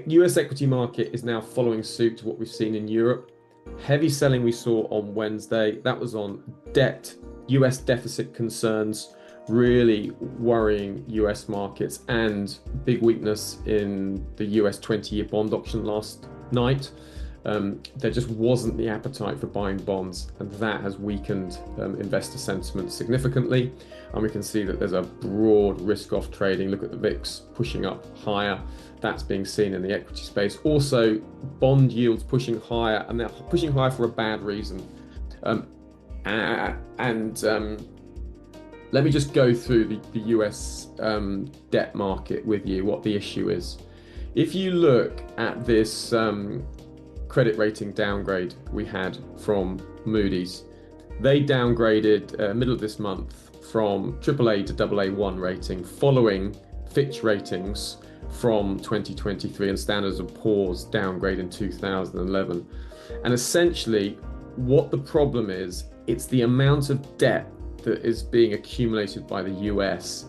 US equity market is now following suit to what we've seen in Europe. Heavy selling we saw on Wednesday, that was on debt, US deficit concerns, really worrying US markets, and big weakness in the US 20-year bond auction last night. There just wasn't the appetite for buying bonds, and that has weakened investor sentiment significantly. And we can see that there's a broad risk-off trading. Look at the VIX pushing up higher. That's being seen in the equity space. Also, bond yields pushing higher, and they're pushing higher for a bad reason. Let me just go through the US debt market with you, what the issue is. If you look at this credit rating downgrade we had from Moody's, they downgraded middle of this month from AAA to AA1 rating following Fitch ratings from 2023 and Standard & Poor's downgrade in 2011. And essentially what the problem is, it's the amount of debt that is being accumulated by the US.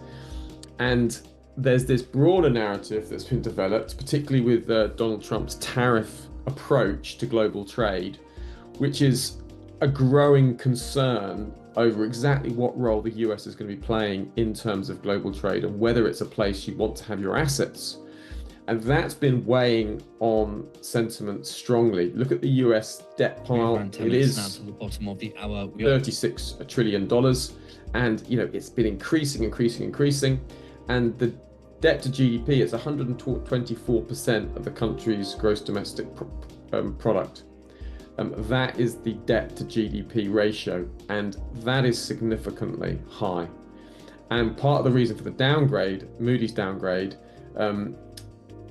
And there's this broader narrative that's been developed, particularly with Donald Trump's tariff approach to global trade, which is a growing concern over exactly what role the US is going to be playing in terms of global trade and whether it's a place you want to have your assets. And that's been weighing on sentiment strongly. Look at the US debt pile. It is now to the bottom of the hour. $36 trillion. And it's been increasing. And the debt to GDP is 124% of the country's gross domestic product. That is the debt to GDP ratio, and that is significantly high. And part of the reason for the downgrade, Moody's downgrade,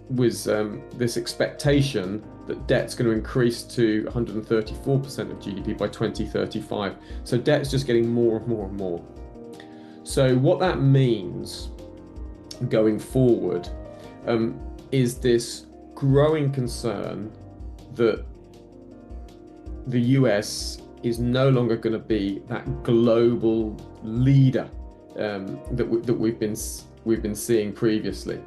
was this expectation that debt's going to increase to 134% of GDP by 2035. So debt's just getting more and more and more. So what that means going forward is this growing concern that the US is no longer going to be that global leader that we've been seeing previously,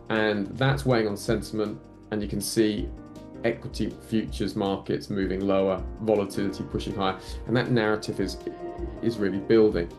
and that's weighing on sentiment. And you can see equity futures markets moving lower, volatility pushing higher, and that narrative is really building.